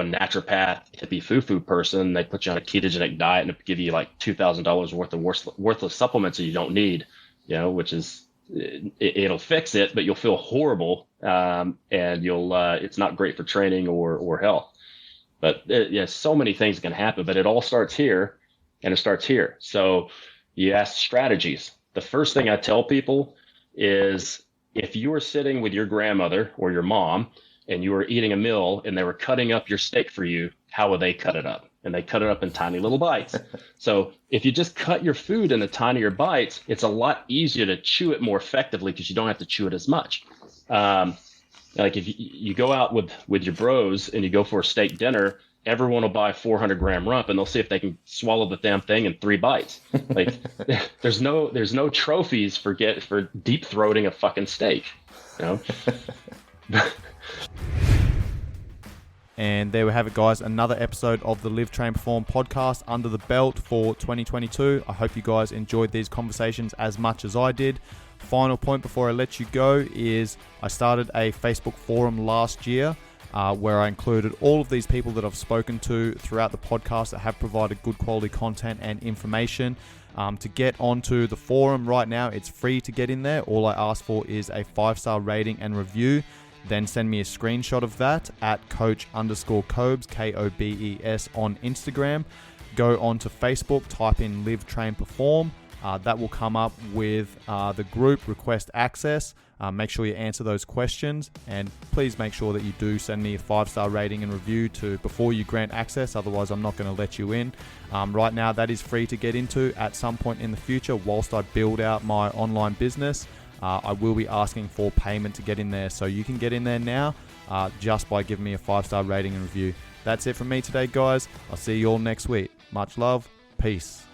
Speaker 6: naturopath, hippie foo-foo person, they put you on a ketogenic diet and give you like $2,000 worth of worthless supplements that you don't need, which is, it'll fix it, but you'll feel horrible. And it's not great for training or health. But so many things can happen, but it all starts here, and it starts here. So you ask strategies. The first thing I tell people is, if you were sitting with your grandmother or your mom and you were eating a meal and they were cutting up your steak for you, how would they cut it up? And they cut it up in tiny little bites. So if you just cut your food into tinier bites, it's a lot easier to chew it more effectively because you don't have to chew it as much. Like if you go out with your bros and you go for a steak dinner, everyone will buy 400-gram rump and they'll see if they can swallow the damn thing in 3 bites. Like there's no trophies for deep throating a fucking steak,
Speaker 1: And there we have it, guys. Another episode of the Live, Train, Perform podcast under the belt for 2022. I hope you guys enjoyed these conversations as much as I did. Final point before I let you go is I started a Facebook forum last year where I included all of these people that I've spoken to throughout the podcast that have provided good quality content and information. To get onto the forum right now, it's free to get in there. All I ask for is a 5-star rating and review. Then send me a screenshot of that at coach_Kobes, Kobes on Instagram. Go on to Facebook, type in Live, Train, Perform. That will come up with the group request access. Make sure you answer those questions, and please make sure that you do send me a 5-star rating and review before you grant access. Otherwise, I'm not going to let you in. Right now, that is free to get into. At some point in the future, whilst I build out my online business, I will be asking for payment to get in there. So you can get in there now just by giving me a 5-star rating and review. That's it from me today, guys. I'll see you all next week. Much love. Peace.